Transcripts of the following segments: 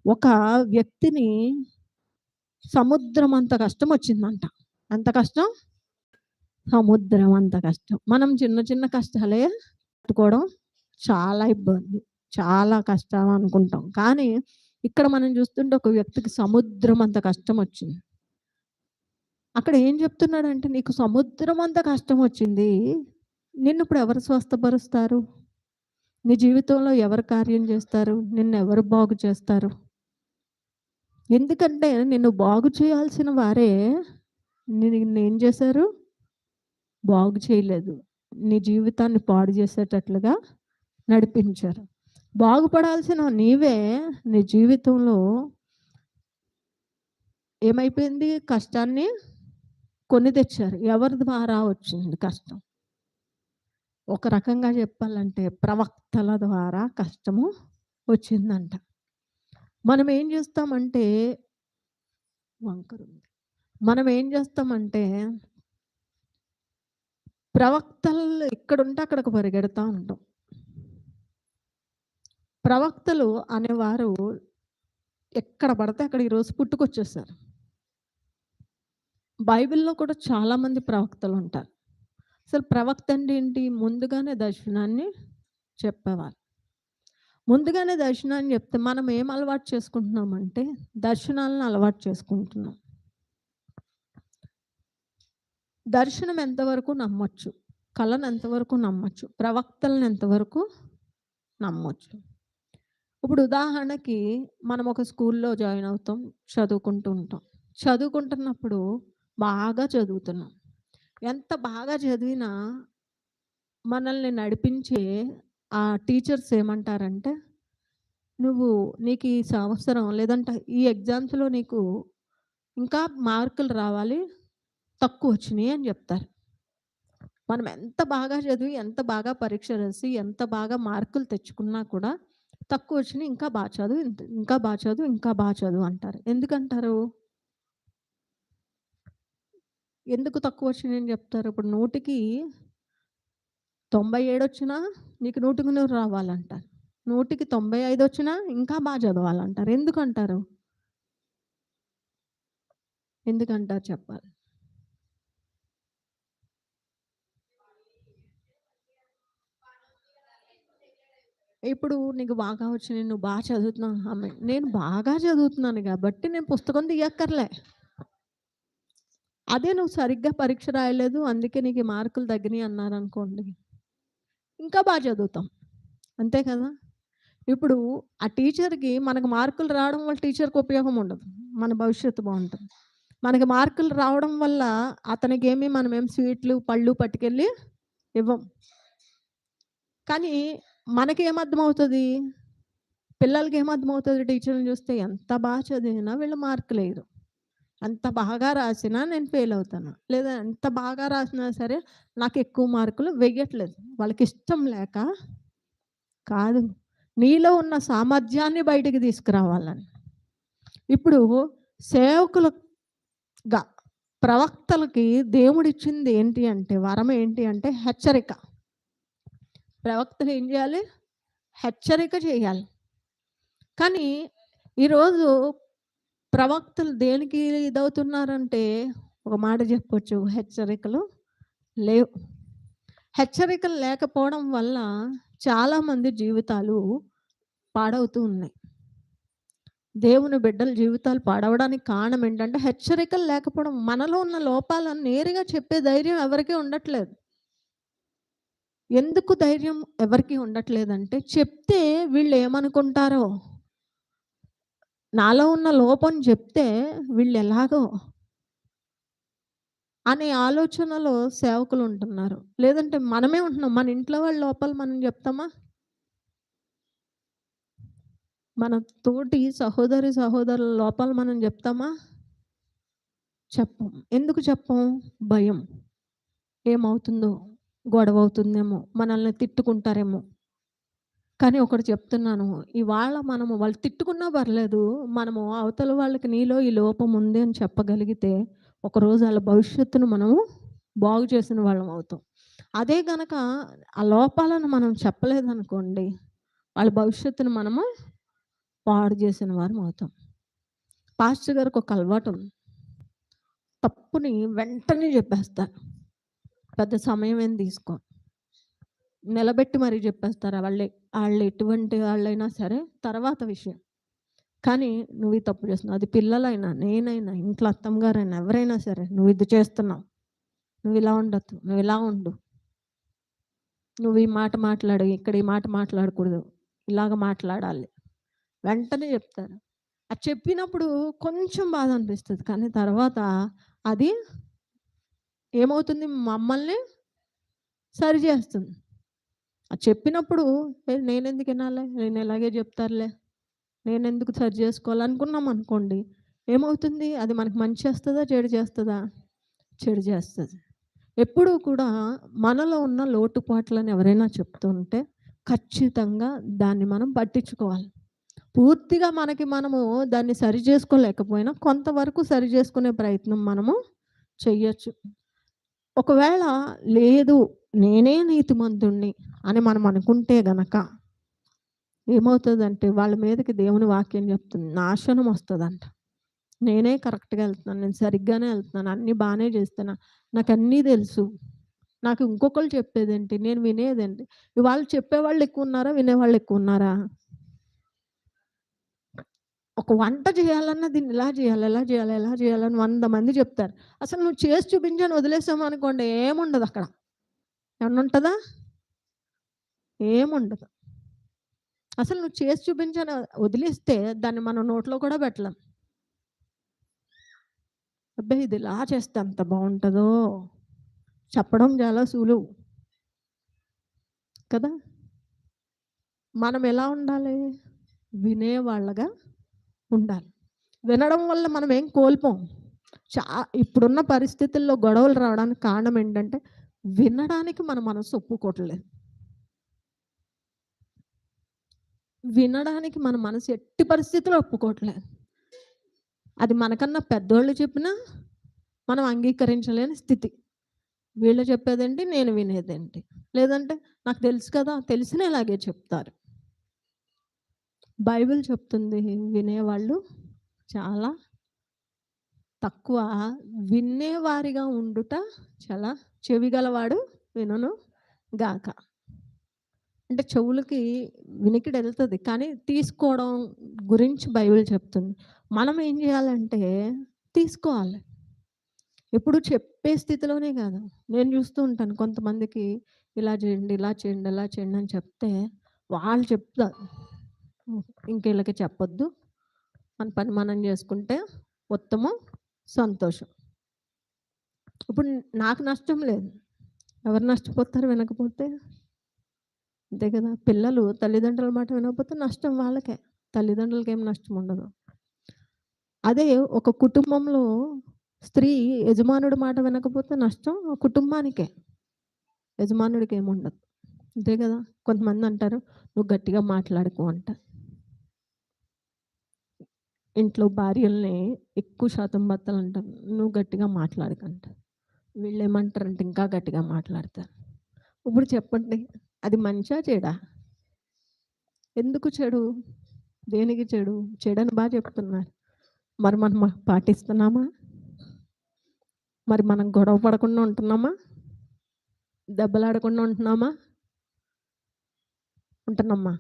ఒక వ్యక్తిని సముద్రం అంత కష్టం వచ్చిందంట. ఎంత కష్టం? సముద్రం అంత కష్టం. మనం చిన్న చిన్న కష్టాలే తట్టుకోవడం చాలా ఇబ్బంది. చాలా కష్టం అనుకుంటాం. కానీ ఇక్కడ మనం చూస్తుంటే ఒక వ్యక్తికి సముద్రం అంత కష్టం వచ్చింది. అక్కడ ఏం చెప్తున్నాడంటే, నీకు సముద్రం అంత కష్టం వచ్చింది. నిన్నిప్పుడు ఎవరు స్వస్థపరుస్తారు? నీ జీవితంలో ఎవరు కార్యం చేస్తారు? నిన్నెవరు బాగు చేస్తారు? ఎందుకంటే నిన్ను బాగు చేయాల్సిన వారే నిన్నేం చేశారు? బాగు చేయలేదు. నీ జీవితాన్ని పాడు చేసేటట్లుగా నడిపించారు. బాగుపడాల్సిన నీవే నీ జీవితంలో ఏమైపోయింది? కష్టాన్ని కొని తెచ్చారు. ఎవరి ద్వారా వచ్చింది కష్టం? ఒక రకంగా చెప్పాలంటే ప్రవక్తల ద్వారా కష్టము వచ్చిందంట. మనం ఏం చేస్తామంటే వంకరుంది. మనం ఏం చేస్తామంటే ప్రవక్తలు ఎక్కడుంటే అక్కడికి పరిగెడతా ఉంటాం. ప్రవక్తలు అనేవారు ఎక్కడ పడితే అక్కడ ఈరోజు పుట్టుకొచ్చేసారు. బైబిల్‌లో కూడా చాలామంది ప్రవక్తలు ఉంటారు. అసలు ప్రవక్త అంటే ఏంటి? ముందుగానే దర్శనాన్ని చెప్పేవారు. ముందుగానే దర్శనాన్ని చెప్తే మనం ఏం అలవాటు చేసుకుంటున్నామంటే దర్శనాలను అలవాటు చేసుకుంటున్నాం. దర్శనం ఎంతవరకు నమ్మొచ్చు? కళను ఎంతవరకు నమ్మొచ్చు? ప్రవక్తలను ఎంతవరకు నమ్మొచ్చు? ఇప్పుడు ఉదాహరణకి మనం ఒక స్కూల్‌లో జాయిన్ అవుతాం. చదువుకుంటూ ఉంటాం. చదువుకుంటున్నప్పుడు బాగా చదువుతున్నాం. ఎంత బాగా చదివినా మనల్ని నడిపించే ఆ టీచర్స్ ఏమంటారంటే, నీకు ఈ సంవత్సరం లేదంటే ఈ ఎగ్జామ్స్‌లో నీకు ఇంకా మార్కులు రావాలి. తక్కువ వచ్చినాయి అని చెప్తారు. మనం ఎంత బాగా చదివి, ఎంత బాగా పరీక్ష రాసి, ఎంత బాగా మార్కులు తెచ్చుకున్నా కూడా తక్కువ వచ్చినాయి. ఇంకా బాగా చదువు, ఇంకా బాగా చదువు, ఇంకా బాగా చదువు అంటారు. ఎందుకంటారు? ఎందుకు తక్కువ వచ్చినాయని చెప్తారు? ఇప్పుడు 100కి 97 వచ్చినా నీకు 100కి 100 రావాలంటారు. 100కి 95 వచ్చినా ఇంకా బాగా చదవాలంటారు. ఎందుకంటారు? ఎందుకంటారు చెప్పాలి? ఇప్పుడు నీకు బాగా వచ్చినాయి, నువ్వు బాగా చదువుతున్నావు. నేను బాగా చదువుతున్నాను కాబట్టి నేను పుస్తకం తీయక్కర్లే. అదే నువ్వు సరిగ్గా పరీక్ష రాయలేదు, అందుకే నీకు ఈ మార్కులు తగ్గినాయి అన్నారనుకోండి. ఇంకా బాగా చదువుతాం. అంతే కదా! ఇప్పుడు ఆ టీచర్‌కి మనకు మార్కులు రావడం వల్ల టీచర్‌కి ఉపయోగం ఉండదు. మన భవిష్యత్తు బావుంటుంది. మనకి మార్కులు రావడం వల్ల అతనికేమి మనమేం స్వీట్లు, పళ్ళు పట్టుకెళ్ళి ఇవ్వం. కానీ మనకేమర్థమవుతది? పిల్లలకేమర్థమవుతది టీచర్‌ని చూస్తే ఎంత బాగా చదివినా వీళ్ళు మార్కులేయరు. ఎంత బాగా రాసినా నేను ఫెయిల్ అవుతాను. లేదా ఎంత బాగా రాసినా సరే నాకెక్కువ మార్కులు వెయ్యట్లేదు. వాళ్ళకిష్టం లేక కాదు. నీలో ఉన్న సామర్థ్యాన్ని బయటికి తీసుకురావాలని. ఇప్పుడు సేవకులుగా ప్రవక్తలకి దేవుడిచ్చింది ఏంటి అంటే, వరం ఏంటి అంటే హెచ్చరిక. ప్రవక్తలు ఏం చేయాలి? హెచ్చరిక చేయాలి. కానీ ఈరోజు ప్రవక్తలు దేనికి ఇదవుతున్నారంటే, ఒక మాట చెప్పొచ్చు, హెచ్చరికలు లేవు. హెచ్చరికలు లేకపోవడం వల్ల చాలామంది జీవితాలు పాడవుతూ ఉన్నాయి. దేవుని బిడ్డల జీవితాలు పాడవడానికి కారణం ఏంటంటే హెచ్చరికలు లేకపోవడం. మనలో ఉన్న లోపాలను నేరుగా చెప్పే ధైర్యం ఎవరికీ ఉండట్లేదు. ఎందుకు ధైర్యం ఎవరికీ ఉండట్లేదంటే, చెప్తే వీళ్ళు ఏమనుకుంటారో, నాలో ఉన్న లోపం చెప్తే వీళ్ళు ఎలాగో అనే ఆలోచనలో సేవకులు ఉంటున్నారు. లేదంటే మనమే ఉంటున్నాం. మన ఇంట్లో వాళ్ళ లోపాలు మనం చెప్తామా? మన తోటి సహోదరుల లోపాలు మనం చెప్తామా? చెప్పం. ఎందుకు చెప్పం? భయం. ఏమవుతుందో? గొడవ అవుతుందేమో, మనల్ని తిట్టుకుంటారేమో. కానీ ఒకటి చెప్తున్నాను, ఇవాళ వాళ్ళు తిట్టుకున్నా పర్లేదు. మనము అవతల వాళ్ళకి నీలో ఈ లోపం ఉంది అని చెప్పగలిగితే, ఒకరోజు ఆళ్ళ భవిష్యత్తును మనము బాగు చేసిన వాళ్ళం అవుతాం. అదే గనక ఆ లోపాలను మనం చెప్పలేదనుకోండి, వాళ్ళ భవిష్యత్తును మనము పాడు చేసిన వారం అవుతాం. పాస్టర్ గారికి ఒక అలవాటు ఉంది. తప్పుని వెంటనే చెప్పేస్తారు. పెద్ద సమయం ఏం తీసుకోరు. నిలబెట్టి మరీ చెప్పేస్తారు. వాళ్ళు ఎటువంటి వాళ్ళైనా సరే తర్వాత విషయం. కానీ నువ్వు ఈ తప్పు చేస్తున్నావు. అది పిల్లలైనా, నేనైనా, ఇంట్లో అత్తమ్మగారైనా ఎవరైనా సరే, నువ్వు ఇది చేస్తున్నావు. నువ్వు ఇలా ఉండొద్దు. నువ్వు ఇలా ఉండు. నువ్వు ఈ మాట మాట్లాడు. ఇక్కడ ఈ మాట మాట్లాడకూడదు. ఇలాగ మాట్లాడాలి. వెంటనే చెప్తారు. అది చెప్పినప్పుడు కొంచెం బాధ అనిపిస్తుంది. కానీ తర్వాత అది ఏమవుతుంది? మమ్మల్ని సరి చేస్తుంది. అది చెప్పినప్పుడు నేనెందుకు వినాలి? నేను ఇలాగే చెప్తారులే. నేనెందుకు సరి చేసుకోవాలనుకున్నాం అనుకోండి. ఏమవుతుంది? అది మనకు మంచి చేస్తుందా? చెడు చేస్తుందా? చెడు చేస్తుంది. ఎప్పుడూ కూడా మనలో ఉన్న లోటుపాట్లను ఎవరైనా చెప్తుంటే ఖచ్చితంగా దాన్ని మనం పట్టించుకోవాలి. పూర్తిగా మనము దాన్ని సరి చేసుకోలేకపోయినా కొంతవరకు సరి చేసుకునే ప్రయత్నం మనము చెయ్యొచ్చు. ఒకవేళ లేదు నేనే నీతిమంతుణ్ణి అని మనం అనుకుంటే గనక ఏమవుతుందంటే వాళ్ళ మీదకి దేవుని వాక్యం చెప్తుంది, నాశనం వస్తుందంట. నేనే కరెక్ట్‌గా వెళ్తున్నాను. నేను సరిగ్గానే వెళ్తున్నాను. అన్నీ బాగానే చేస్తున్నా. నాకు అన్నీ తెలుసు. నాకు ఇంకొకళ్ళు చెప్పేదేంటి? నేను వినేదేంటి? ఇవాళ చెప్పేవాళ్ళు ఎక్కువ ఉన్నారా? వినేవాళ్ళు ఎక్కువ ఉన్నారా? ఒక వంట చేయాలన్నా దీన్ని ఇలా చేయాలి, ఎలా చేయాలి, ఎలా చేయాలని 100 మంది చెప్తారు. అసలు నువ్వు చేసి చూపించని వదిలేసామనుకోండి ఏముండదు అక్కడ. ఏమన్నా ఉంటదా? ఏముండదు. అసలు నువ్వు చేసి చూపించని వదిలేస్తే దాన్ని మనం నోట్లో కూడా పెట్టలేం. అబ్బాయి ఇది ఇలా చేస్తే అంత బాగుంటుందో చెప్పడం చాలా సులువు కదా. మనం ఎలా ఉండాలి? వినేవాళ్ళగా ఉండాలి. వినడం వల్ల మనం ఏం కోల్పోం. ఇప్పుడున్న పరిస్థితుల్లో గొడవలు రావడానికి కారణం ఏంటంటే వినడానికి మన మనసు ఒప్పుకోవట్లేదు. వినడానికి మన మనసు ఎట్టి పరిస్థితుల్లో ఒప్పుకోవట్లేదు. అది మనకన్నా పెద్దోళ్ళు చెప్పినా మనం అంగీకరించలేని స్థితి. వీళ్ళు చెప్పేదేంటి, నేను వినేదేంటి. లేదంటే నాకు తెలుసు కదా, తెలిసిన ఇలాగే చెప్తారు. బైబిల్ చెప్తుంది వినేవాళ్ళు చాలా తక్కువ, వినేవారిగా ఉండుట చాలా చెవిగలవాడు వినును గాక. అంటే చెవులకి వినికిడి వెళ్తుంది, కానీ తీసుకోవడం గురించి బైబిల్ చెప్తుంది. మనం ఏం చేయాలంటే తీసుకోవాలి. ఎప్పుడు చెప్పే స్థితిలోనే కాదు. నేను చూస్తూ ఉంటాను కొంతమందికి ఇలా చేయండి, ఇలా చేయండి, ఇలా చేయండి అని చెప్తే వాళ్ళు చెప్తారు. ఇంకేళ్ళకి చెప్పొద్దు. మన పని మనం చేసుకుంటే ఉత్తమం, సంతోషం. ఇప్పుడు నాకు నష్టం లేదు. ఎవరు నష్టపోతారు వినకపోతే? అంతే కదా. పిల్లలు తల్లిదండ్రుల మాట వినకపోతే నష్టం వాళ్ళకే. తల్లిదండ్రులకి ఏం నష్టం ఉండదు. అదే ఒక కుటుంబంలో స్త్రీ యజమానుడి మాట వినకపోతే నష్టం ఆ కుటుంబానికే. యజమానుడికి ఏముండదు. అంతే కదా. కొంతమంది అంటారు నువ్వు గట్టిగా మాట్లాడుకో అంట. ఇంట్లో భార్యల్ని ఎక్కువ శాతం భర్తలు అంటారు నువ్వు గట్టిగా మాట్లాడకంట. వీళ్ళు ఏమంటారంటే ఇంకా గట్టిగా మాట్లాడతారు. ఇప్పుడు చెప్పండి, అది మంచా చెడా? ఎందుకు చెడు? దేనికి చెడు? చెడని బాగా చెప్తున్నారు. మరి మనం పాటిస్తున్నామా? మరి మనం గొడవ పడకుండా ఉంటున్నామా? దెబ్బలాడకుండా ఉంటున్నామా? ఉంటున్నామా?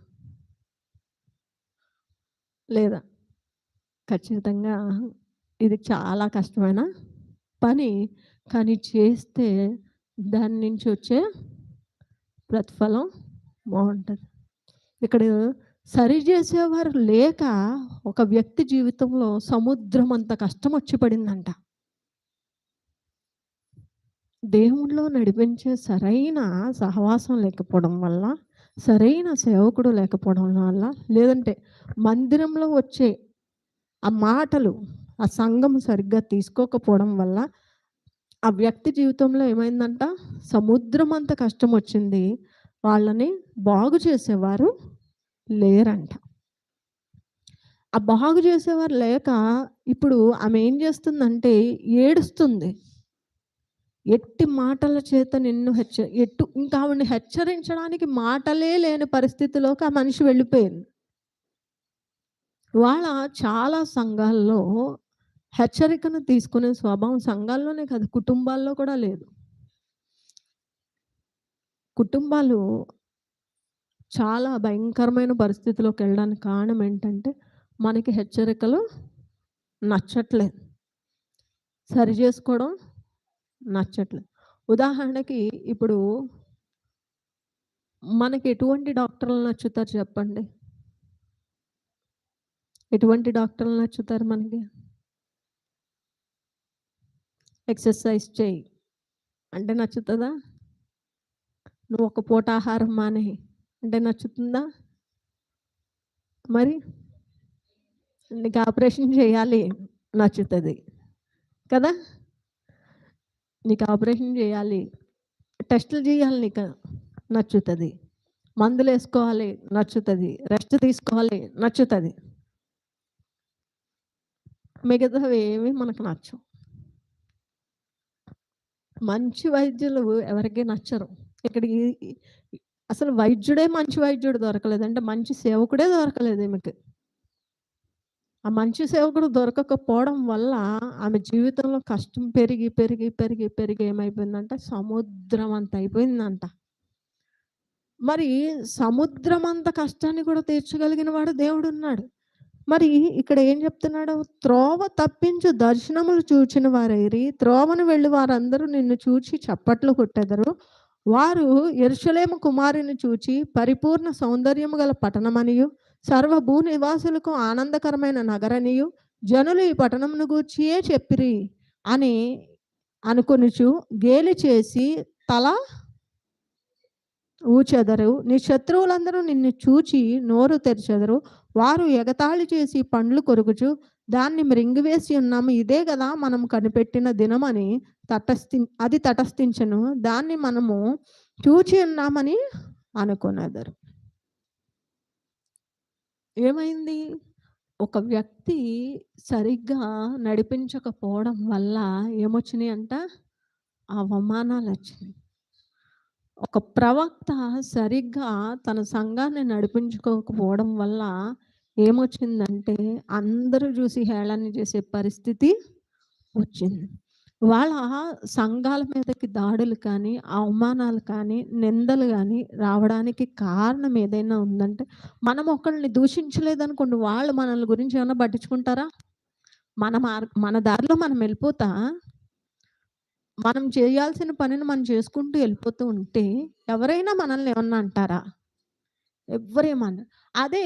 లేదా? ఖచ్చితంగా ఇది చాలా కష్టమైన పని. కానీ చేస్తే దాని నుంచి వచ్చే ప్రతిఫలం బాగుంటుంది. ఇక్కడ సరి చేసేవారు లేక ఒక వ్యక్తి జీవితంలో సముద్రం అంత కష్టం వచ్చి పడిందంట. దేవుళ్ళో నడిపించే సరైన సహవాసం లేకపోవడం వల్ల, సరైన సేవకుడు లేకపోవడం వల్ల, లేదంటే మందిరంలో వచ్చే ఆ మాటలు ఆ సంఘం సరిగ్గా తీసుకోకపోవడం వల్ల ఆ వ్యక్తి జీవితంలో ఏమైందంట, సముద్రం అంత కష్టం వచ్చింది. వాళ్ళని బాగు చేసేవారు లేరంట. ఆ బాగు చేసేవారు లేక ఇప్పుడు ఆమె ఏం చేస్తుందంటే ఏడుస్తుంది. ఎట్టి మాటల చేత నిన్ను ఇంకా ఆవిడని హెచ్చరించడానికి మాటలే లేని పరిస్థితిలోకి ఆ మనిషి వెళ్ళిపోయింది. ఇవాళ చాలా సంఘాల్లో హెచ్చరికను తీసుకునే స్వభావం సంఘాల్లోనే కాదు, కుటుంబాల్లో కూడా లేదు. కుటుంబాలు చాలా భయంకరమైన పరిస్థితిలోకెళ్ళడానికి కారణం ఏంటంటే, మనకి హెచ్చరికలు నచ్చట్లేదు. సరి చేసుకోవడం నచ్చట్లేదు. ఉదాహరణకి ఇప్పుడు మనకి ఎటువంటి డాక్టర్లు నచ్చుతారు చెప్పండి? ఎటువంటి డాక్టర్లు నచ్చుతారు మనకి? ఎక్సర్సైజ్ చెయ్యి అంటే నచ్చుతదా? నువ్వు ఒక పూట ఆహారం మానేయి అంటే నచ్చుతుందా? మరి నీకు ఆపరేషన్ చేయాలి నచ్చుతది. కదా! నీకు ఆపరేషన్ చేయాలి. టెస్టులు చేయాలి నీకు నచ్చుతది. మందులేసుకోవాలి నచ్చుతది. రెస్ట్ తీసుకోవాలి నచ్చుతది. మిగతావి ఏవి మనకు నచ్చవు. మంచి వైద్యులు ఎవరికీ నచ్చరు. ఇక్కడికి అసలు వైద్యుడే మంచి వైద్యుడు దొరకలేదు. అంటే మంచి సేవకుడే దొరకలేదు ఈమెకి. ఆ మంచి సేవకుడు దొరకకపోవడం వల్ల ఆమె జీవితంలో కష్టం పెరిగి, పెరిగి, పెరిగి, పెరిగి ఏమైపోయిందంటే సముద్రం అంత అయిపోయిందంట. మరి సముద్రం అంత కష్టాన్ని కూడా తీర్చగలిగిన వాడు దేవుడున్నాడు. మరి ఇక్కడ ఏం చెప్తున్నాడు? త్రోవ తప్పించు దర్శనములు చూచిన వారైరి, త్రోవను వెళ్ళి వారందరూ నిన్ను చూచి చప్పట్లు కొట్టెదరు. వారు యెరూషలేము కుమారుని చూచి పరిపూర్ణ సౌందర్యము గల పట్టణమనియు సర్వ భూనివాసులకు ఆనందకరమైన నగరనియు జనులు ఈ పట్టణమును గూర్చియే చెప్పిరి అని అనుకొనుచు గేలి చేసి తల ఊచెదరు. నీ శత్రువులందరూ నిన్ను చూచి నోరు తెరిచెదరు. వారు ఎగతాళి చేసి పండ్లు కొరుకుచు దాన్ని మృంగివేసి ఉన్నాము, ఇదే కదా మనం కనిపెట్టిన దినమని తటస్థించను. దాన్ని మనము చూచి ఉన్నామని అనుకునేదరు. ఏమైంది? ఒక వ్యక్తి సరిగ్గా నడిపించకపోవడం వల్ల ఏమొచ్చినాయి అంట? అవమానాలు వచ్చినాయి. ఒక ప్రవక్త సరిగ్గా తన సంఘాన్ని నడిపించుకోకపోవడం వల్ల ఏమొచ్చిందంటే అందరూ చూసి హేళన చేసే పరిస్థితి వచ్చింది. వాళ్ళ సంఘాల మీదకి దాడులు కానీ, అవమానాలు కానీ, నిందలు కానీ రావడానికి కారణం ఏదైనా ఉందంటే, మనం ఒకళ్ళని దూషించలేదనుకోండి, వాళ్ళు మనల్ని గురించి ఏమన్నా పట్టించుకుంటారా? మన దారిలో మనం వెళ్ళిపోతా మనం చేయాల్సిన పనిని మనం చేసుకుంటూ వెళ్ళిపోతూ ఉంటే ఎవరైనా మనల్ని ఏమన్నా అంటారా? ఎవ్వరేమనరు. అదే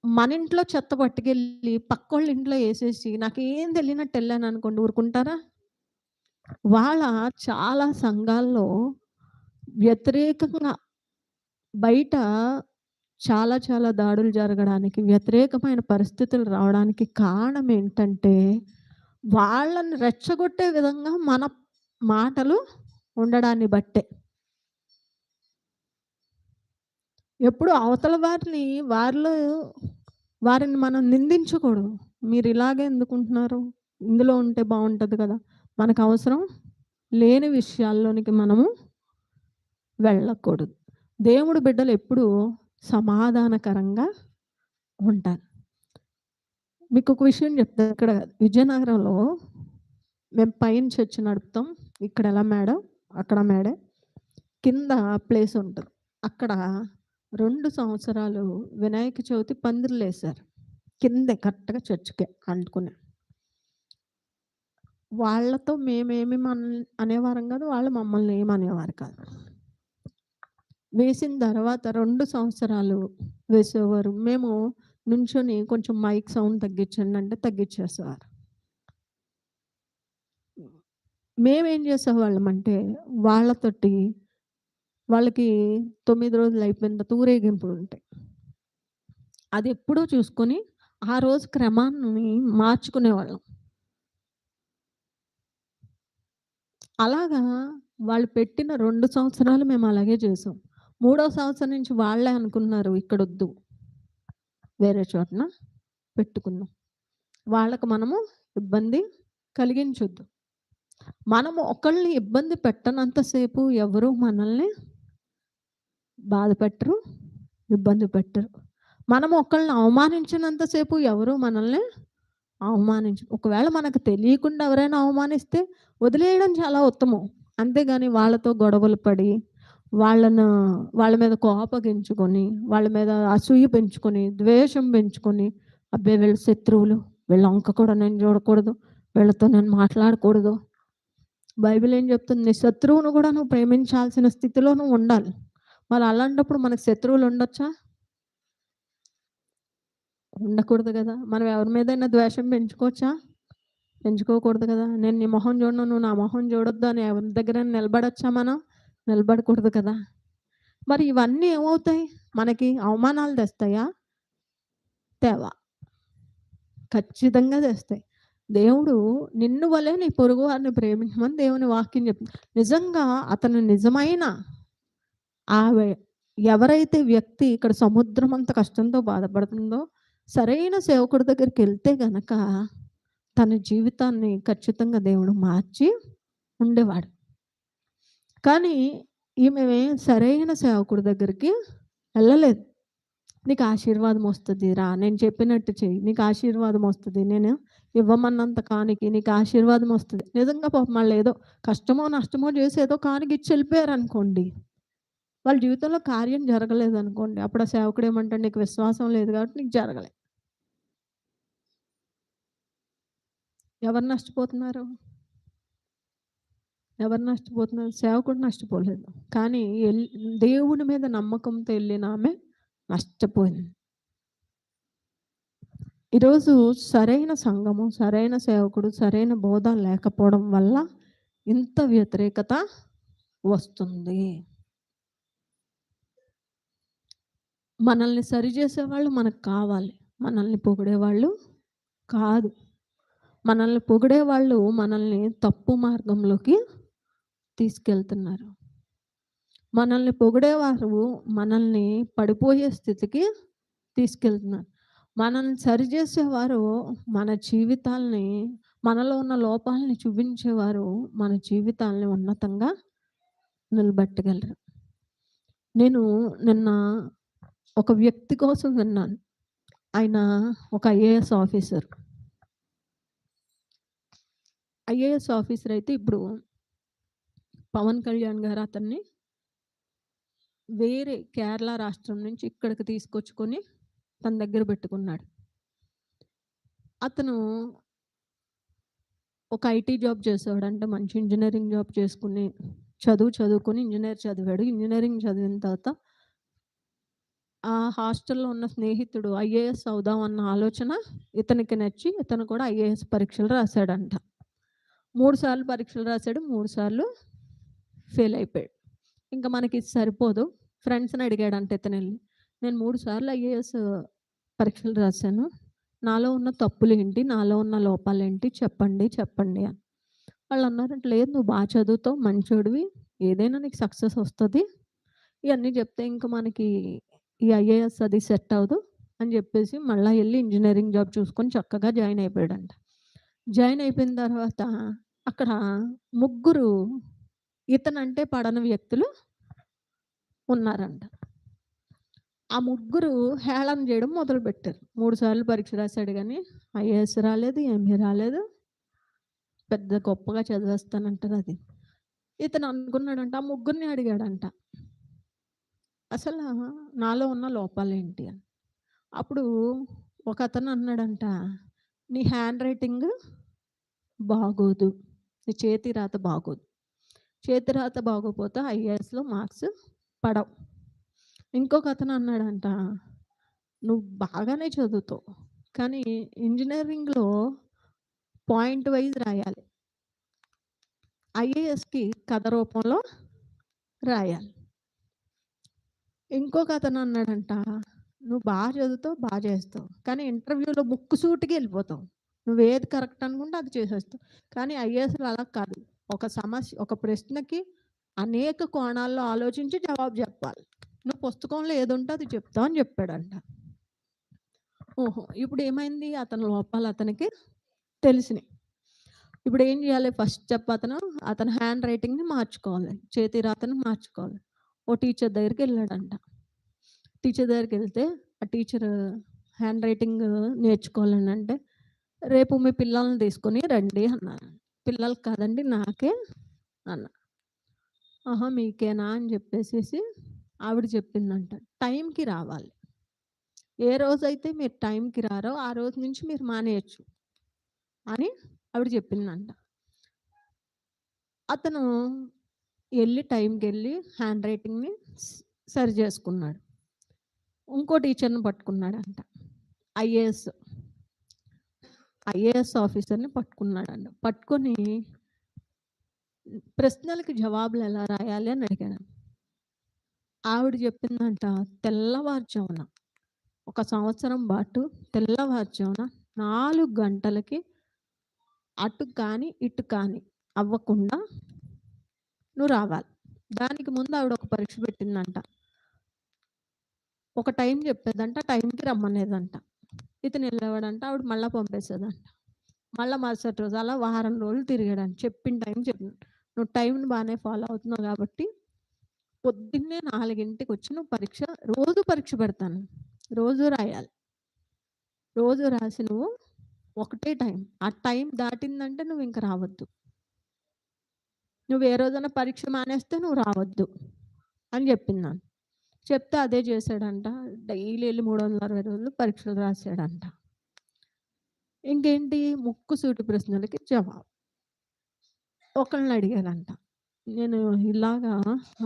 మన ఇంట్లో చెత్త పట్టుకెళ్ళి పక్కోళ్ళ ఇంట్లో ఏసేసి నాకేం తెలియనట్టు వెళ్ళాననుకోండి ఊరుకుంటారా? వాళ్ళ చాలా సంఘాల్లో వ్యతిరేకంగా బయట చాలా చాలా దాడులు జరగడానికి, వ్యతిరేకమైన పరిస్థితులు రావడానికి కారణం ఏంటంటే, వాళ్ళని రెచ్చగొట్టే విధంగా మన మాటలు ఉండడాన్ని బట్టే. ఎప్పుడు అవతల వారిని మనం నిందించకూడదు. మీరు ఇలాగే ఎందుకుంటున్నారు? ఇందులో ఉంటే బావుంటది కదా! మనకు అవసరం లేని విషయాల్లోనికి మనము వెళ్ళకూడదు. దేవుడు బిడ్డలు ఎప్పుడూ సమాధానకరంగా ఉంటారు. మీకు ఒక విషయం చెప్తా. ఇక్కడ విజయనగరంలో మేము పైన చర్చ్ నడుపుతాం. ఇక్కడ ఎలా మేడ, అక్కడ మేడే. కింద ప్లేస్ ఉంటది. అక్కడ 2 సంవత్సరాలు వినాయక చవితి పందిర్లేశారు. కిందే కరెక్ట్‌గా చర్చ్‌కే అంటుకుని. వాళ్ళతో మేమేమి అనేవారం కాదు. వాళ్ళు మమ్మల్ని ఏమనేవారు కాదు. వేసిన తర్వాత 2 సంవత్సరాలు వేసేవారు. మేము నుంచొని కొంచెం మైక్ సౌండ్ తగ్గించండి అంటే తగ్గించేసేవారు. మేమేం చేసేవాళ్ళమంటే వాళ్ళకి 9 రోజులు అయిపోయిన తర్వాత ఊరేగింపులుంటాయి. అది ఎప్పుడో చూసుకొని ఆ రోజు క్రమాన్ని మార్చుకునేవాళ్ళం. అలాగా వాళ్ళు పెట్టిన 2 సంవత్సరాలు మేము అలాగే చేసాం. మూడో సంవత్సరం నుంచి వాళ్ళే అనుకున్నారు ఇక్కడొద్దు. వేరే చోటన పెట్టుకుందాం. వాళ్ళకి మనము ఇబ్బంది కలిగించొద్దు. మనము ఒకళ్ళని ఇబ్బంది పెట్టనంత సేపు ఎవరు మనల్ని బాధ పెట్టరు, ఇబ్బంది పెట్టరు. మనం ఒకళ్ళని అవమానించినంత సేపు ఎవరు మనల్ని ఒకవేళ మనకు తెలియకుండా ఎవరైనా అవమానిస్తే వదిలేయడం చాలా ఉత్తమం. అంతేగాని వాళ్ళతో గొడవలు పడి, వాళ్ళను వాళ్ళ మీద కోపగించుకొని, వాళ్ళ మీద అసూయ పెంచుకొని, ద్వేషం పెంచుకొని, అబ్బే! వీళ్ళు శత్రువులు, వీళ్ళ వంక కూడా నేను చూడకూడదు, వీళ్ళతో నేను మాట్లాడకూడదు. బైబిల్ ఏం చెప్తుంది? నీ శత్రువును కూడా నువ్వు ప్రేమించాల్సిన స్థితిలో నువ్వు ఉండాలి. మరి అలాంటప్పుడు మనకు శత్రువులు ఉండొచ్చా? ఉండకూడదు గదా! మనం ఎవరి మీదైనా ద్వేషం పెంచుకోవచ్చా? పెంచుకోకూడదు కదా! నేను నీ మొహం చూడను, నువ్వు నా మొహం చూడొద్దు అని ఎవరి దగ్గరైనా నిలబడొచ్చా మనం? నిలబడకూడదు కదా! మరి ఇవన్నీ ఏమవుతాయి? మనకి అవమానాలు తెస్తాయా? తేవా. ఖచ్చితంగా తెస్తాయి. దేవుడు నిన్ను వలె నీ పొరుగు వారిని ప్రేమించమని దేవుని వాక్యం చెప్తుంది. నిజంగా అతను నిజమైన ఆమె ఎవరైతే వ్యక్తి ఇక్కడ సముద్రం అంత కష్టంతో బాధపడుతుందో, సరైన సేవకుడి దగ్గరికెళ్తే గనక తన జీవితాన్ని ఖచ్చితంగా దేవుడు మార్చి ఉండేవాడు. కానీ ఈమె సరైన సేవకుడి దగ్గరికి వెళ్ళలేదు. నీకు ఆశీర్వాదం వస్తది రా, నేను చెప్పినట్టు చెయ్యి. నీకు ఆశీర్వాదం వస్తది. నేను ఇవ్వమన్నంత కానుక నీకు ఆశీర్వాదం వస్తది. నిజంగా పాపం వాళ్ళేదో కష్టమో, నష్టమో చేసి ఏదో కానుక ఇచ్చి వెళ్ళిపోయారనుకోండి. వాళ్ళ జీవితంలో కార్యం జరగలేదనుకోండి. అప్పుడు ఆ సేవకుడు ఏమంటాడు? నీకు విశ్వాసం లేదు కాబట్టి నీకు జరగలే. ఎవరు నష్టపోతున్నారు? ఎవరు నష్టపోతున్నారు? సేవకుడు నష్టపోలేదు. కానీ దేవుని మీద నమ్మకంతో ఎళ్ళిన ఆమె నష్టపోయింది. ఈరోజు సరైన సంఘము, సరైన సేవకుడు, సరైన బోధ లేకపోవడం వల్ల ఇంత వ్యతిరేకత వస్తుంది. మనల్ని సరిచేసేవాళ్ళు మనకు కావాలి. మనల్ని పొగిడేవాళ్ళు కాదు. మనల్ని పొగిడేవాళ్ళు మనల్ని తప్పు మార్గంలోకి తీసుకెళ్తున్నారు. మనల్ని పొగిడేవారు మనల్ని పడిపోయే స్థితికి తీసుకెళ్తున్నారు. మనల్ని సరిచేసేవారు మన జీవితాల్ని, మనలో ఉన్న లోపాలని చూపించేవారు మన జీవితాల్ని ఉన్నతంగా నిలబెట్టగలరు. నేను నిన్న ఒక వ్యక్తి కోసం విన్నాను. ఆయన ఒక ఐఏఎస్ ఆఫీసర్. ఐఏఎస్ ఆఫీసర్ అయితే ఇప్పుడు పవన్ కళ్యాణ్ గారు అతన్ని వేరే కేరళ రాష్ట్రం నుంచి ఇక్కడికి తీసుకొచ్చుకొని తన దగ్గర పెట్టుకున్నాడు. అతను ఒక ఐటీ జాబ్ చేసేవాడంట. మంచి ఇంజినీరింగ్ జాబ్ చేసుకుని చదువుకొని ఇంజినీర్ చదివాడు. ఇంజినీరింగ్ చదివిన తర్వాత ఆ హాస్టల్‌లో ఉన్న స్నేహితుడు ఐఏఎస్ అవుదాం అన్న ఆలోచన ఇతనికి నచ్చి ఇతను కూడా ఐఏఎస్ పరీక్షలు రాసాడంట. 3 సార్లు పరీక్షలు రాసాడు. 3 సార్లు ఫెయిల్ అయిపోయాడు. ఇంక మనకి ఇది సరిపోదు. ఫ్రెండ్స్‌ని అడిగాడంట ఇతనెళ్ళి. నేను 3 సార్లు ఐఏఎస్ పరీక్షలు రాసాను. నాలో ఉన్న తప్పులేంటి? నాలో ఉన్న లోపాలేంటి? చెప్పండి అని. వాళ్ళన్నారంట, లేదు నువ్వు చదువుతావు, మంచోడివి. ఏదైనా నీకు సక్సెస్ వస్తది. ఇయన్నీ చెప్తే ఇంక మనకి ఈ ఐఏఎస్ అది సెట్ అవ్వదు అని చెప్పేసి మళ్ళా ఎళ్లి ఇంజినీరింగ్ జాబ్ చూసుకొని చక్కగా జాయిన్ అయిపోయాడంట. జాయిన్ అయిపోయిన తర్వాత అక్కడ ముగ్గురు ఇతనంటే పడని వ్యక్తులు ఉన్నారంట. ఆ ముగ్గురు హేళన చేయడం మొదలుపెట్టారు. 3 సార్లు పరీక్ష రాసాడు గానీ ఐఏఎస్ రాలేదు, ఏమీ రాలేదు. పెద్ద గొప్పగా చదివేస్తానంటారు అది. ఇతను అనుకున్నాడంట, ఆ ముగ్గురిని అడిగాడంట, అసలు నాలో ఉన్న లోపాలేంటి అని. అప్పుడు ఒకతను అన్నాడంట, నీ హ్యాండ్ రైటింగ్ బాగోదు. నీ చేతి రాత బాగోదు. చేతి రాత బాగోపోతే ఐఏఎస్‌లో మార్క్స్ పడవు. ఇంకొకతను అన్నాడంట, నువ్వు బాగానే చదువుతావు. కానీ ఇంజినీరింగ్‌లో పాయింట్ వైస్ రాయాలి. ఐఏఎస్‌కి కథ రూపంలో రాయాలి. ఇంకొకతను అన్నాడంట, నువ్వు చదువుతావు, చేస్తావు. కానీ ఇంటర్వ్యూలో ముక్కుసూటిగా వెళ్ళిపోతావు. నువ్వేది కరెక్ట్ అనుకుంటే అది చేసేస్తావు. కానీ ఐఏఎస్‌లో అలా కాదు. ఒక ప్రశ్నకి అనేక కోణాల్లో ఆలోచించి జవాబు చెప్పాలి. నువ్వు పుస్తకంలో ఏదుంటే అది చెప్తావు అని చెప్పాడంట. ఓహో! ఇప్పుడు ఏమైంది? అతని లోపాలు అతనికి తెలిసినాయి. ఇప్పుడు ఏం చేయాలి? ఫస్ట్ స్టెప్ అతని హ్యాండ్ రైటింగ్‌ని మార్చుకోవాలి. చేతి రాతను మార్చుకోవాలి. ఓ టీచర్ దగ్గరికి వెళ్ళాడంట. టీచర్ దగ్గరికెళ్తే ఆ టీచర్ హ్యాండ్ రైటింగ్ నేర్చుకోవాలని అంటే, రేపు మీ పిల్లల్ని తీసుకొని రండి అన్నారు. పిల్లలకి కాదండి నాకే అన్నా. ఆహా! మీకేనా అని చెప్పేసేసి ఆవిడ చెప్పిందంట. టైంకి రావాలి. ఏ రోజైతే మీరు టైంకి రారో ఆ రోజు నుంచి మీరు మానేయొచ్చు అని ఆవిడ చెప్పిందంట. అతను టైంకెళ్ళి హ్యాండ్ రైటింగ్‌ని సరి చేసుకున్నాడు. ఇంకో టీచర్‌ని పట్టుకున్నాడంట. ఐఏఎస్. ఐఏఎస్ ఆఫీసర్‌ని పట్టుకున్నాడంట. పట్టుకొని ప్రశ్నలకి జవాబులు ఎలా రాయాలి అని అడిగాడు. ఆవిడ చెప్పిందంట, తెల్లవారుజామున ఒక సంవత్సరం పాటు తెల్లవారుజామున 4 గంటలకి అటు కానీ, ఇటు కానీ అవ్వకుండా నువ్వు రావాలి. దానికి ముందు ఆవిడ ఒక పరీక్ష పెట్టిందంట. ఒక టైం చెప్పేదంట, టైంకి రమ్మనేదంట. ఇతను వెళ్ళేవాడంట, ఆవిడ మళ్ళా పంపేసేదంట. మళ్ళా మరుసటి రోజు అలా వారం రోజులు తిరిగాడంట. చెప్పిన టైం చెప్పిన. నువ్వు టైంని బాగానే ఫాలో అవుతున్నావు కాబట్టి పొద్దున్నే 4కి వచ్చి నువ్వు రోజు పరీక్ష పెడతాను. రోజు రాయాలి. రోజు రాసి నువ్వు ఒకటే టైం. ఆ టైం దాటిందంటే నువ్వు ఇంక రావద్దు. నువ్వు ఏ రోజైనా పరీక్ష మానేస్తే నువ్వు రావద్దు అని చెప్పిందాను. చెప్తే అదే చేశాడంట. డైలీ వెళ్ళి 360 రోజులు పరీక్షలు రాశాడంట. ఇంకేంటి ముక్కుసూటి ప్రశ్నలకి జవాబు. ఒకళ్ళని అడిగాడంట, నేను ఇలాగా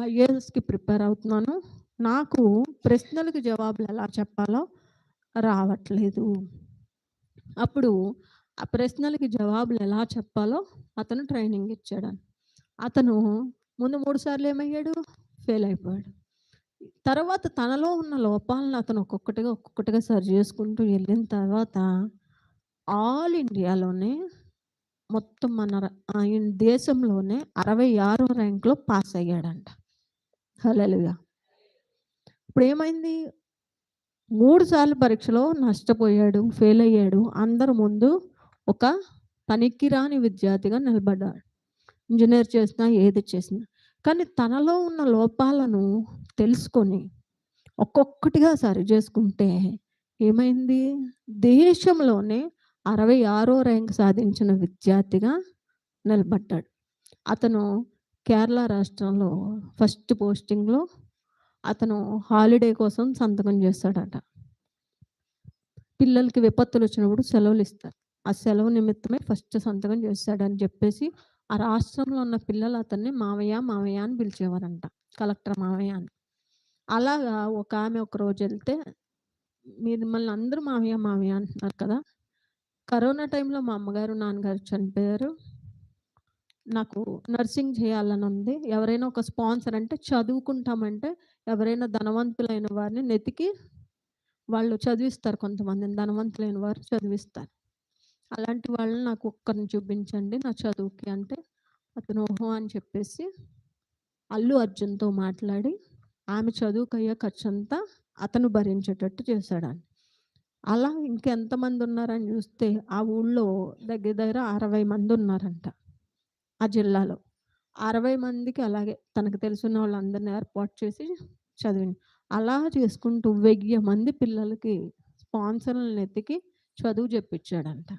ఐఏఎస్‌కి ప్రిపేర్ అవుతున్నాను. నాకు ప్రశ్నలకు జవాబులు ఎలా చెప్పాలో రావట్లేదు. అప్పుడు ఆ ప్రశ్నలకి జవాబులు ఎలా చెప్పాలో అతను ట్రైనింగ్ ఇచ్చాడంట. అతను ముందు 3 సార్లు ఏమయ్యాడు? ఫెయిల్ అయిపోయాడు. తర్వాత తనలో ఉన్న లోపాలను అతను ఒక్కొక్కటిగా సరి చేసుకుంటూ వెళ్ళిన తర్వాత ఆల్ ఇండియాలోనే మొత్తం దేశంలోనే 66వ ర్యాంక్‌లో పాస్ అయ్యాడంట. హల్లెలూయా! ఇప్పుడేమైంది? 3 సార్లు పరీక్షలో నష్టపోయాడు, ఫెయిల్ అయ్యాడు. అందరి ముందు ఒక పనికిరాని విద్యార్థిగా నిలబడ్డాడు. ఇంజినీర్ చేసినా, ఏది చేసినా. కానీ తనలో ఉన్న లోపాలను తెలుసుకొని ఒక్కొక్కటిగా సరి చేసుకుంటే ఏమైంది? దేశంలోనే 66వ ర్యాంక్ సాధించిన విద్యార్థిగా నిలబడ్డాడు. అతను కేరళ రాష్ట్రంలో ఫస్ట్ పోస్టింగ్‌లో అతను హాలిడే కోసం సంతకం చేస్తాడట. పిల్లలకి విపత్తులు వచ్చినప్పుడు సెలవులు ఇస్తారు. ఆ సెలవు నిమిత్తమే ఫస్ట్ సంతకం చేస్తాడని చెప్పేసి ఆ రాష్ట్రంలో ఉన్న పిల్లలు అతన్ని మావయ్య, మావయ్య అని పిలిచేవారంట. కలెక్టర్ మావయ్య అని. అలాగా ఒక ఆమె ఒకరోజు వెళ్తే, మిమ్మల్ని అందరూ మావయ్య, మావయ్య అంటున్నారు కదా! కరోనా టైంలో మా అమ్మగారు, నాన్నగారు చనిపోయారు. నాకు నర్సింగ్ చేయాలని ఉంది. ఎవరైనా ఒక స్పాన్సర్ అంటే చదువుకుంటామంటే ఎవరైనా ధనవంతులైన వారిని వెతికి వాళ్ళు చదివిస్తారు కొంతమందిని. ధనవంతులైన వారు చదివిస్తారు. అలాంటి వాళ్ళని నాకు ఒక్కరిని చూపించండి నా చదువుకి అంటే, అతను ఓహో అని చెప్పేసి అల్లు అర్జున్‌తో మాట్లాడి ఆమె చదువుకయ్యే ఖర్చంతా అతను భరించేటట్టు చేశాడంట. అలా ఇంకెంతమంది ఉన్నారని చూస్తే ఆ ఊళ్ళో దగ్గర దగ్గర 60 మంది ఉన్నారంట. ఆ జిల్లాలో. 60 మందికి అలాగే తనకు తెలిసిన వాళ్ళందరిని ఏర్పాటు చేసి చదివింది. అలా చేసుకుంటూ 1000 మంది పిల్లలకి స్పాన్సర్‌లను ఎతికి చదువు చెప్పించాడంట.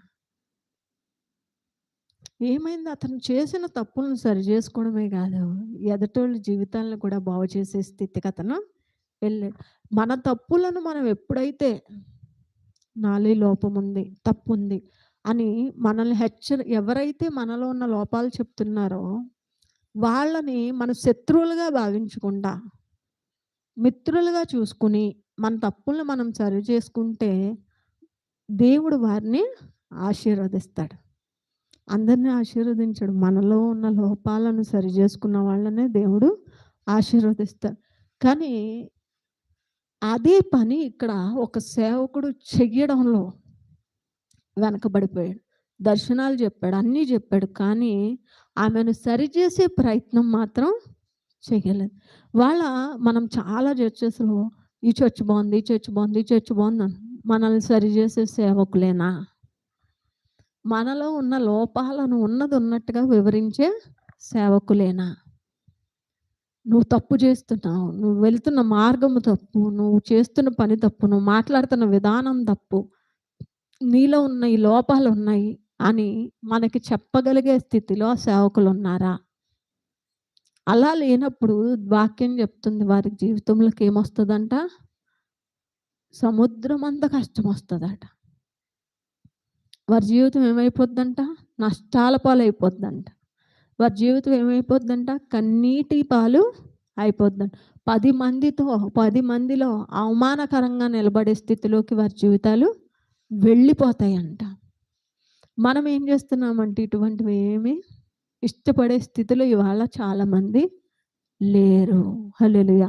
ఏమైంది? అతను చేసిన తప్పులను సరిజేసుకోవడమే కాదు, ఎదుటోళ్ళ జీవితాలను కూడా బాగు చేసే స్థితికి అతను వెళ్ళాడు. మన తప్పులను మనం ఎప్పుడైతే నాలో ఈ లోపం ఉంది, తప్పుంది అని మనల్ని ఎవరైతే మనలో ఉన్న లోపాలు చెప్తున్నారో వాళ్ళని మన శత్రువులుగా భావించకుండా మిత్రులుగా చూసుకుని మన తప్పులను మనం సరి చేసుకుంటే దేవుడు వారిని ఆశీర్వదిస్తాడు. అందరిని ఆశీర్వదించడు. మనలో ఉన్న లోపాలను సరి చేసుకున్న వాళ్ళనే దేవుడు ఆశీర్వదిస్తాడు. కానీ అదే పని ఇక్కడ ఒక సేవకుడు చెయ్యడంలో వెనకబడిపోయాడు. దర్శనాలు చెప్పాడు, అన్నీ చెప్పాడు. కానీ ఆమెను సరిచేసే ప్రయత్నం మాత్రం చేయలేదు. మనం చాలా చర్చెస్‌లో ఈ చర్చ్ బాగుంది, ఈ చర్చ్ బాగుంది, ఈ చర్చ్ బాగుంది మనల్ని సరిచేసే సేవకులేనా? మనలో ఉన్న లోపాలను ఉన్నది ఉన్నట్టుగా వివరించే సేవకులేనా? నువ్వు తప్పు చేస్తున్నావు. నువ్వు వెళ్తున్న మార్గము తప్పు. నువ్వు చేస్తున్న పని తప్పు. నువ్వు మాట్లాడుతున్న విధానం తప్పు. నీలో ఉన్న ఈ లోపాలున్నాయి అని మనకి చెప్పగలిగే స్థితిలో సేవకులున్నారా? అలా లేనప్పుడు వాక్యం చెప్తుంది వారి జీవితంలోకి ఏమొస్తదంట? సముద్రమంత కష్టమొస్తదట. వారి జీవితం ఏమైపోద్దంట? నష్టాల పాలైపోద్దంట. వారి జీవితం ఏమైపోద్దంట? కన్నీటి పాలు అయిపోద్దంట. 10 మందిలో అవమానకరంగా నిలబడే స్థితిలోకి వారి జీవితాలు వెళ్ళిపోతాయంట. మనం ఏం చేస్తున్నామంటే ఇటువంటివి ఏమి ఇష్టపడే స్థితిలో ఇవాళ చాలామంది లేరు. హల్లెలూయా!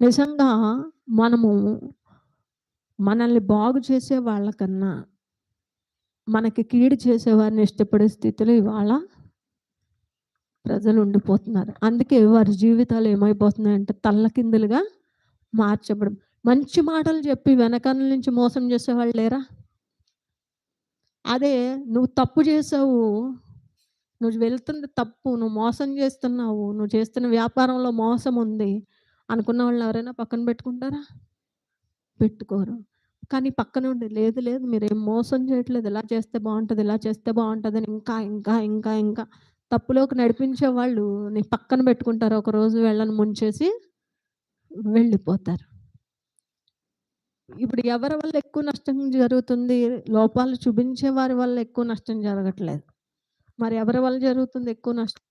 నిజంగా మనము మనల్ని బాగు చేసే వాళ్ళకన్నా మనకి కీడు చేసేవారిని ఇష్టపడే స్థితిలో ఇవాళ ప్రజలు ఉండిపోతున్నారు. అందుకే వారి జీవితాలు ఏమైపోతున్నాయంటే తల్లకిందులుగా మార్చబడం. మంచి మాటలు చెప్పి వెనకాల నుంచి మోసం చేసేవాళ్ళు లేరా? అదే నువ్వు తప్పు చేసావు, నువ్వు వెళ్తుంది తప్పు, నువ్వు మోసం చేస్తున్నావు, నువ్వు చేస్తున్న వ్యాపారంలో మోసం ఉంది అనుకున్న వాళ్ళని ఎవరైనా పక్కన పెట్టుకుంటారా? పెట్టుకోరు. కానీ పక్కనుండి లేదు లేదు మీరేం మోసం చేయట్లేదు, ఇలా చేస్తే బాగుంటుంది, ఇలా చేస్తే బాగుంటుందని ఇంకా ఇంకా ఇంకా ఇంకా తప్పులోకి నడిపించే వాళ్ళు నీ పక్కన పెట్టుకుంటారు. ఒకరోజు వెళ్ళని ముంచేసి వెళ్ళిపోతారు. ఇప్పుడు ఎవరి వల్ల ఎక్కువ నష్టం జరుగుతుంది? లోపాలు చూపించే వారి వల్ల ఎక్కువ నష్టం జరగట్లేదు. మరి ఎవరి వల్ల జరుగుతుంది ఎక్కువ నష్టం?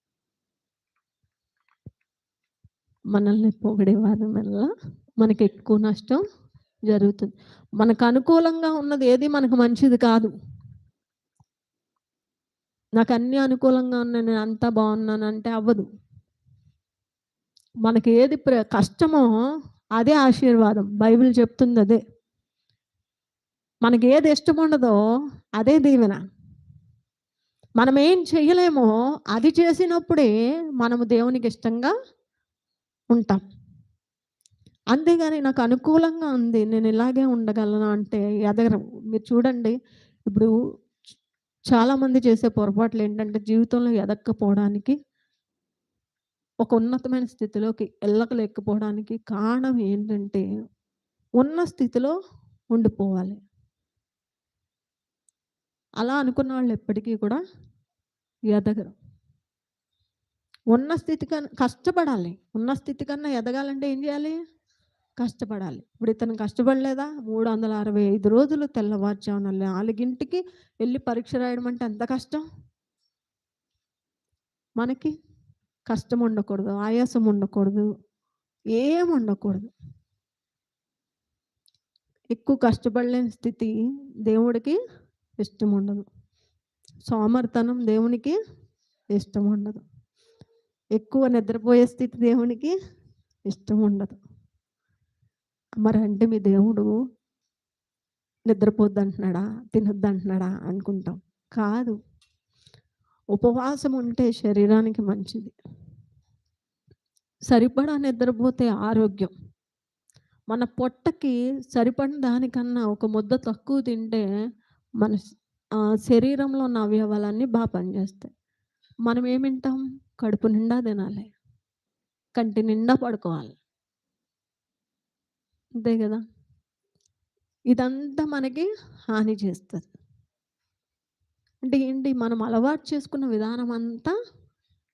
మనల్ని పొగిడే వారి వల్ల మనకి ఎక్కువ నష్టం జరుగుతుంది. మనకు అనుకూలంగా ఉన్నది ఏది మనకు మంచిది కాదు. నాకు అన్నీ అనుకూలంగా ఉన్నాయి, నేను అంతా బాగున్నానంటే అవ్వదు. మనకి ఏది కష్టమో అదే ఆశీర్వాదం. బైబిల్ చెప్తుంది అదే. మనకి ఏది ఇష్టం ఉండదో అదే దీవెన. మనం ఏం చేయలేమో అది చేసినప్పుడే మనము దేవునికి ఇష్టంగా ఉంటాం. అంతేగాని నాకు అనుకూలంగా ఉంది, నేను ఇలాగే ఉండగలను అంటే ఎదగరు. మీరు చూడండి, ఇప్పుడు చాలామంది చేసే పొరపాట్లు ఏంటంటే జీవితంలో ఎదగకపోవడానికి, ఒక ఉన్నతమైన స్థితిలోకి వెళ్ళలేకపోవడానికి కారణం ఏంటంటే ఉన్న స్థితిలో ఉండిపోవాలి. అలా అనుకున్న వాళ్ళు ఎప్పటికీ కూడా ఎదగరు. ఉన్న స్థితి కన్నా కష్టపడాలి. ఉన్న స్థితి కన్నా ఎదగాలంటే ఏం చేయాలి? కష్టపడాలి. ఇప్పుడు ఇతను కష్టపడలేదా? 365 రోజులు తెల్లవారుజామున 4కి వెళ్ళి పరీక్ష రాయడం అంటే ఎంత కష్టం? మనకి కష్టం ఉండకూడదు, ఆయాసం ఉండకూడదు, ఏం ఉండకూడదు. ఎక్కువ కష్టపడలేని స్థితి దేవుడికి ఇష్టం ఉండదు. సోమరితనం దేవునికి ఇష్టం ఉండదు. ఎక్కువ నిద్రపోయే స్థితి దేవునికి ఇష్టం ఉండదు. మరి అంటే మీ దేవుడు నిద్రపోద్దంటున్నాడా, తినొద్దంటున్నాడా అనుకుంటాం. కాదు. ఉపవాసం ఉంటే శరీరానికి మంచిది. సరిపడా నిద్రపోతే ఆరోగ్యం. మన పొట్టకి సరిపడిన దానికన్నా ఒక ముద్ద తక్కువ తింటే మన శరీరంలో ఉన్న అవయవాలన్నీ బాగా పనిచేస్తాయి. మనం ఏం వింటాం? కడుపు నిండా తినాలి, కంటి నిండా పడుకోవాలి. అంతే కదా? ఇదంతా మనకి హాని చేస్తుంది. అంటే ఏంటి? మనం అలవాటు చేసుకున్న విధానం అంతా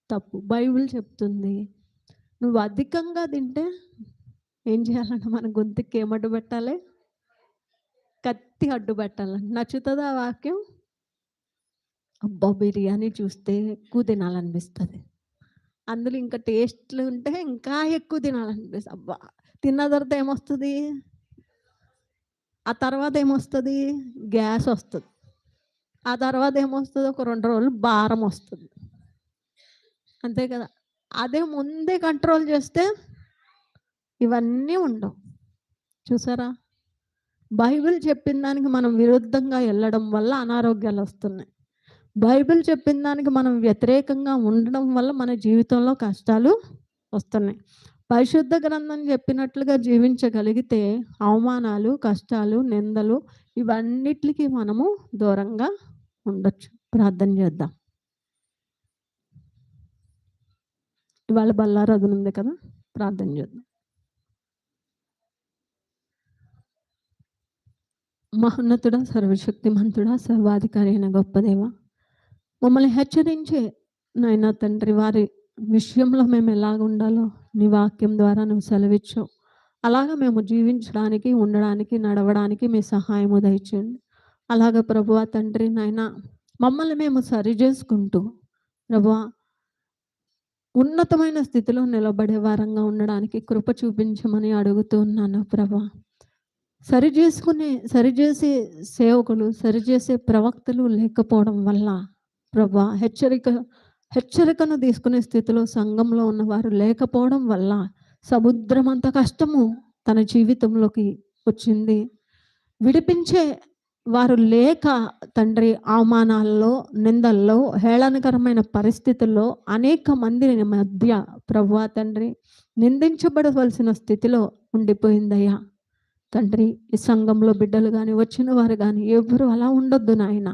తప్పు. బైబిల్ చెప్తుంది నువ్వు అధికంగా తింటే ఏం చేయాలంటే మన గొంతుకి ఏం అడ్డు పెట్టాలి? కత్తి అడ్డు పెట్టాలంట. నచ్చుతుందా ఆ వాక్యం? అబ్బా! బిర్యానీ చూస్తే ఎక్కువ తినాలనిపిస్తుంది. అందులో ఇంకా టేస్ట్లు ఉంటే ఇంకా ఎక్కువ తినాలనిపిస్తుంది. అబ్బా! తిన్న తర్వాత ఏమొస్తుంది? ఆ తర్వాత ఏమొస్తుంది? గ్యాస్ వస్తుంది. ఆ తర్వాత ఏమొస్తుంది? ఒక 2 రోజులు భారం వస్తుంది. అంతే కదా? అదే ముందే కంట్రోల్ చేస్తే ఇవన్నీ ఉండవు. చూసారా? బైబిల్ చెప్పిన దానికి మనం విరుద్ధంగా వెళ్ళడం వల్ల అనారోగ్యాలు వస్తున్నాయి. బైబిల్ చెప్పిన దానికి మనం వ్యతిరేకంగా ఉండడం వల్ల మన జీవితంలో కష్టాలు వస్తున్నాయి. పరిశుద్ధ గ్రంథం చెప్పినట్లుగా జీవించగలిగితే అవమానాలు, కష్టాలు, నిందలు ఇవన్నిటికి మనము దూరంగా ఉండొచ్చు. ప్రార్థన చేద్దాం. ఇవాళ బల్లారాధన ఉంది కదా, ప్రార్థన చేద్దాం. మహోన్నతుడా, సర్వశక్తిమంతుడా, సర్వాధికారి అయిన గొప్ప దేవ, మమ్మల్ని హెచ్చరించే నాయనా తండ్రి వారి విషయంలో మేము ఎలాగ ఉండాలో నీ వాక్యం ద్వారా నువ్వు సెలవిచ్చావు. అలాగా మేము జీవించడానికి, ఉండడానికి, నడవడానికి మీ సహాయము దయచేయండి. అలాగ ప్రభువా తండ్రి నాయనా మమ్మల్ని మేము సరి చేసుకుంటూ ప్రభువా ఉన్నతమైన స్థితిలో నిలబడే వారంగా ఉండడానికి కృప చూపించమని అడుగుతూ ఉన్నాను ప్రభా. సరిచేసే సేవకులు, సరిచేసే ప్రవక్తలు లేకపోవడం వల్ల ప్రభా హెచ్చరికను తీసుకునే స్థితిలో సంఘంలో ఉన్నవారు లేకపోవడం వల్ల సముద్రం అంత కష్టము తన జీవితంలోకి వచ్చింది. విడిపించే వారు లేక తండ్రి అవమానాల్లో, నిందల్లో, హేళనకరమైన పరిస్థితుల్లో అనేక మంది మధ్య ప్రభువా తండ్రి నిందించబడవలసిన స్థితిలో ఉండిపోయిందయ్యా. తండ్రి ఈ సంఘంలో బిడ్డలు కానీ, వచ్చిన వారు కానీ ఎవరు అలా ఉండొద్దు నాయన.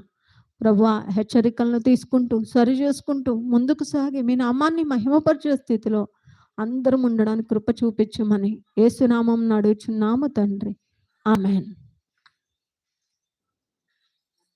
ప్రభువా హెచ్చరికలను తీసుకుంటూ, సరి చేసుకుంటూ ముందుకు సాగి మీ నామాన్ని మహిమపరిచే స్థితిలో అందరం ఉండడానికి కృప చూపించమని యేసునామం అడుగుచున్నాము తండ్రి. ఆమెన్.